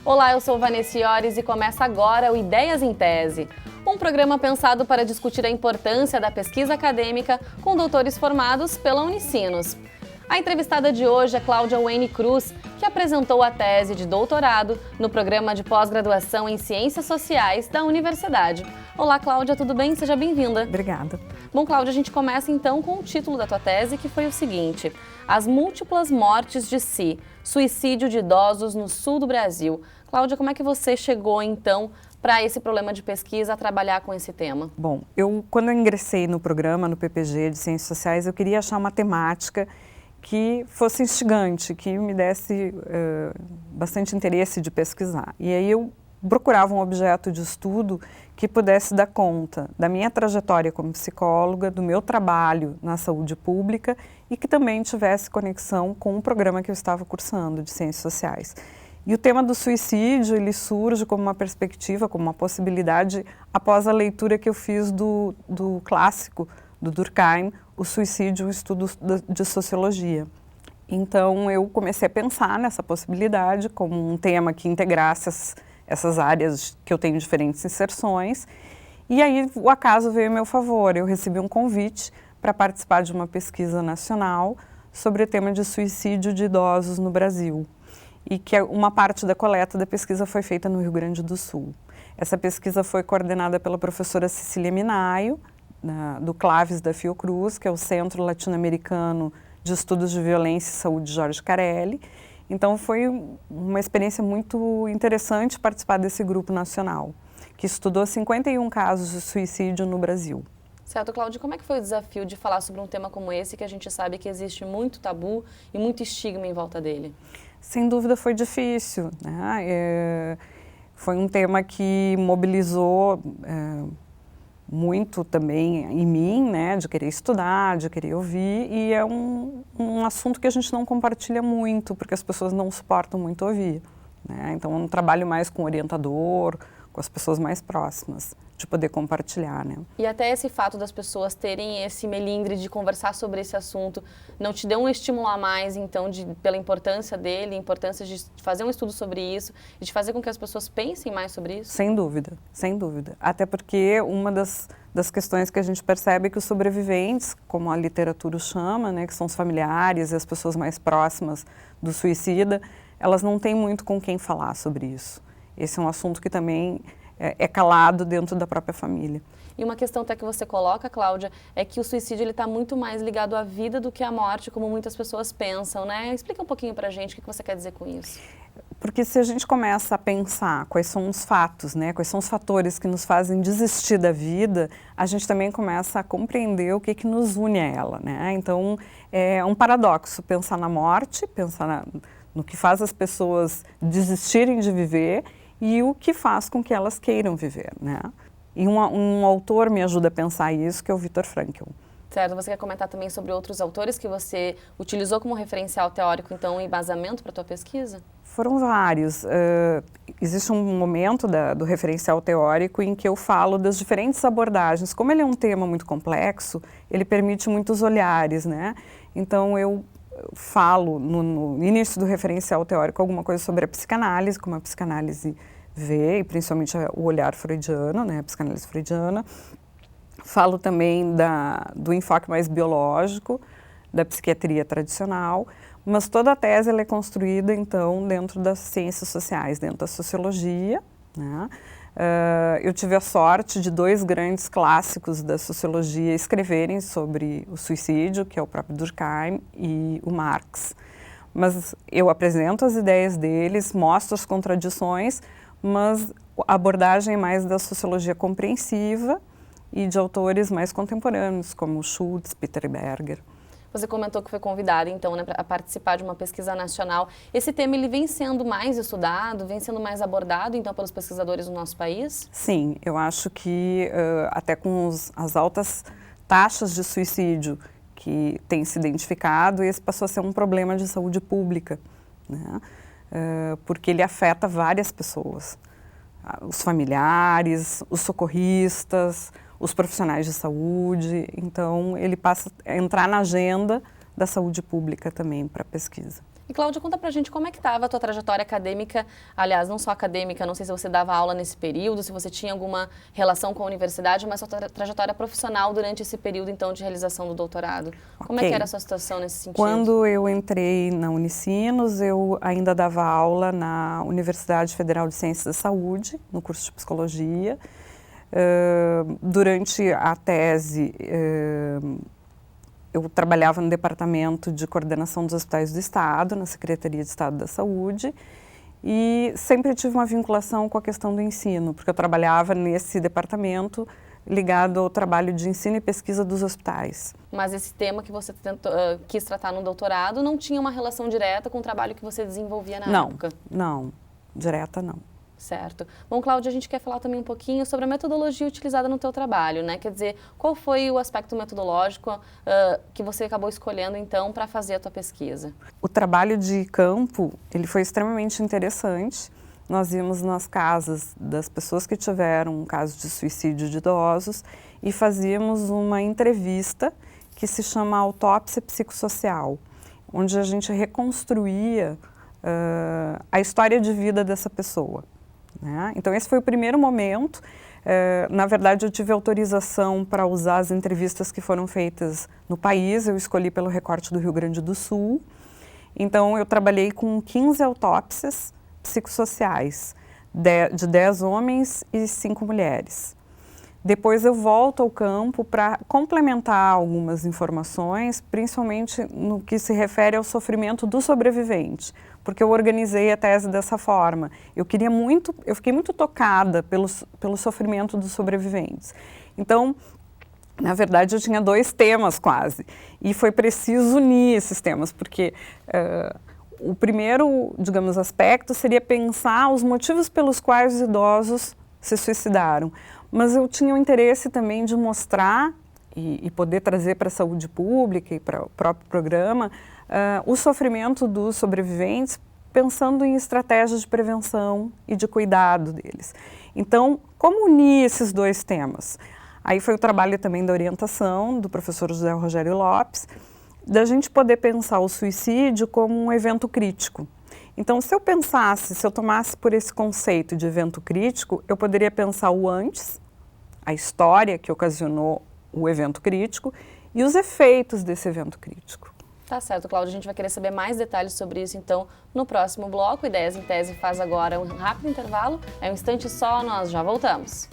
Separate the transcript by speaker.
Speaker 1: Olá, eu sou Vanessa Iores e começa agora o Ideias em Tese, um programa pensado para discutir a importância da pesquisa acadêmica com doutores formados pela Unicinos. A entrevistada de hoje é Cláudia Wayne Cruz, que apresentou a tese de doutorado no programa de pós-graduação em Ciências Sociais da Universidade. Olá, Cláudia, tudo bem? Seja bem-vinda.
Speaker 2: Obrigada.
Speaker 1: Bom, Cláudia, a gente começa então com o título da tua tese, que foi o seguinte: As múltiplas mortes de si, suicídio de idosos no sul do Brasil. Cláudia, como é que você chegou então para esse problema de pesquisa, a trabalhar com esse tema?
Speaker 2: Bom, quando eu ingressei no programa, no PPG de Ciências Sociais, eu queria achar uma temática que fosse instigante, que me desse bastante interesse de pesquisar. E aí eu procurava um objeto de estudo que pudesse dar conta da minha trajetória como psicóloga, do meu trabalho na saúde pública e que também tivesse conexão com o programa que eu estava cursando de Ciências Sociais. E o tema do suicídio, ele surge como uma perspectiva, como uma possibilidade após a leitura que eu fiz do clássico do Durkheim, O Suicídio, um estudo de sociologia. Então eu comecei a pensar nessa possibilidade como um tema que integrasse essas áreas que eu tenho diferentes inserções. E aí o acaso veio a meu favor, eu recebi um convite para participar de uma pesquisa nacional sobre o tema de suicídio de idosos no Brasil. E que uma parte da coleta da pesquisa foi feita no Rio Grande do Sul. Essa pesquisa foi coordenada pela professora Cecília Minaio, do CLAVES da Fiocruz, que é o Centro Latino-Americano de Estudos de Violência e Saúde Jorge Carelli. Então foi uma experiência muito interessante participar desse grupo nacional, que estudou 51 casos de suicídio no Brasil.
Speaker 1: Certo, Cláudia, como é que foi o desafio de falar sobre um tema como esse, que a gente sabe que existe muito tabu e muito estigma em volta dele?
Speaker 2: Sem dúvida foi difícil, né? Foi um tema que mobilizou muito também em mim, né, de querer estudar, de querer ouvir, e é um assunto que a gente não compartilha muito, porque as pessoas não suportam muito ouvir, né? Então, eu trabalho mais com o orientador, com as pessoas mais próximas, de poder compartilhar, né?
Speaker 1: E até esse fato das pessoas terem esse melindre de conversar sobre esse assunto, não te deu um estímulo a mais, então, pela importância dele, a importância de fazer um estudo sobre isso e de fazer com que as pessoas pensem mais sobre isso?
Speaker 2: Sem dúvida, sem dúvida. Até porque uma das questões que a gente percebe é que os sobreviventes, como a literatura chama, né, que são os familiares e as pessoas mais próximas do suicida, elas não têm muito com quem falar sobre isso. Esse é um assunto que também é calado dentro da própria família.
Speaker 1: E uma questão até que você coloca, Cláudia, é que o suicídio está muito mais ligado à vida do que à morte, como muitas pessoas pensam, né? Explica um pouquinho pra gente o que você quer dizer com isso.
Speaker 2: Porque se a gente começa a pensar quais são os fatos, né, quais são os fatores que nos fazem desistir da vida, a gente também começa a compreender o que nos une a ela, né? Então, é um paradoxo pensar na morte, pensar no que faz as pessoas desistirem de viver e o que faz com que elas queiram viver, né? E um autor me ajuda a pensar isso, que é o Viktor Frankl.
Speaker 1: Certo, você quer comentar também sobre outros autores que você utilizou como referencial teórico, então, em embasamento para a tua pesquisa?
Speaker 2: Foram vários. Existe um momento do referencial teórico em que eu falo das diferentes abordagens. Como ele é um tema muito complexo, ele permite muitos olhares, né? Então, eu falo no início do referencial teórico alguma coisa sobre a psicanálise, como a psicanálise vê, e principalmente o olhar freudiano, né, a psicanálise freudiana. Falo também do enfoque mais biológico, da psiquiatria tradicional, mas toda a tese ela é construída, então, dentro das ciências sociais, dentro da sociologia, né? Eu tive a sorte de dois grandes clássicos da sociologia escreverem sobre o suicídio, que é o próprio Durkheim e o Marx. Mas eu apresento as ideias deles, mostro as contradições, mas a abordagem é mais da sociologia compreensiva e de autores mais contemporâneos, como Schultz, Peter Berger.
Speaker 1: Você comentou que foi convidada, então, né, a participar de uma pesquisa nacional. Esse tema, ele vem sendo mais estudado, vem sendo mais abordado, então, pelos pesquisadores do nosso país?
Speaker 2: Sim, eu acho que até com as altas taxas de suicídio que tem se identificado, esse passou a ser um problema de saúde pública, né? Porque ele afeta várias pessoas, os familiares, os socorristas, os profissionais de saúde, então ele passa a entrar na agenda da saúde pública também para pesquisa.
Speaker 1: E E Cláudia, conta pra gente como é que estava a tua trajetória acadêmica, aliás, não só acadêmica, não sei se você dava aula nesse período, se você tinha alguma relação com a universidade, mas sua trajetória profissional durante esse período, então, de realização do doutorado. Como é que era a sua situação nesse sentido?
Speaker 2: Quando eu entrei na Unicinos, eu ainda dava aula na Universidade Federal de Ciências da Saúde, no curso de Psicologia. Durante a tese, eu trabalhava no Departamento de Coordenação dos Hospitais do Estado, na Secretaria de Estado da Saúde, e sempre tive uma vinculação com a questão do ensino, porque eu trabalhava nesse departamento ligado ao trabalho de ensino e pesquisa dos hospitais.
Speaker 1: Mas esse tema que você quis tratar no doutorado não tinha uma relação direta com o trabalho que você desenvolvia na época?
Speaker 2: Não, direta não.
Speaker 1: Certo. Bom, Cláudia, a gente quer falar também um pouquinho sobre a metodologia utilizada no teu trabalho, né? Quer dizer, qual foi o aspecto metodológico que você acabou escolhendo, então, para fazer a tua pesquisa?
Speaker 2: O trabalho de campo, ele foi extremamente interessante. Nós íamos nas casas das pessoas que tiveram um caso de suicídio de idosos e fazíamos uma entrevista que se chama autópsia psicossocial, onde a gente reconstruía a história de vida dessa pessoa. Né? Então, esse foi o primeiro momento. Na verdade, eu tive autorização para usar as entrevistas que foram feitas no país. Eu escolhi pelo recorte do Rio Grande do Sul. Então, eu trabalhei com 15 autópsias psicossociais, de 10 homens e 5 mulheres. Depois eu volto ao campo para complementar algumas informações, principalmente no que se refere ao sofrimento do sobrevivente, porque eu organizei a tese dessa forma. Eu fiquei muito tocada pelo sofrimento dos sobreviventes. Então, na verdade, eu tinha 2 temas quase, e foi preciso unir esses temas, porque o primeiro, digamos, aspecto seria pensar os motivos pelos quais os idosos se suicidaram. Mas eu tinha o interesse também de mostrar e poder trazer para a saúde pública e para o próprio programa o sofrimento dos sobreviventes, pensando em estratégias de prevenção e de cuidado deles. Então, como unir esses 2 temas? Aí foi o trabalho também da orientação do professor José Rogério Lopes, da gente poder pensar o suicídio como um evento crítico. Então, se eu tomasse por esse conceito de evento crítico, eu poderia pensar o antes, a história que ocasionou o evento crítico e os efeitos desse evento crítico.
Speaker 1: Tá certo, Cláudia. A gente vai querer saber mais detalhes sobre isso, então, no próximo bloco. Ideias em Tese faz agora um rápido intervalo. É um instante só, nós já voltamos.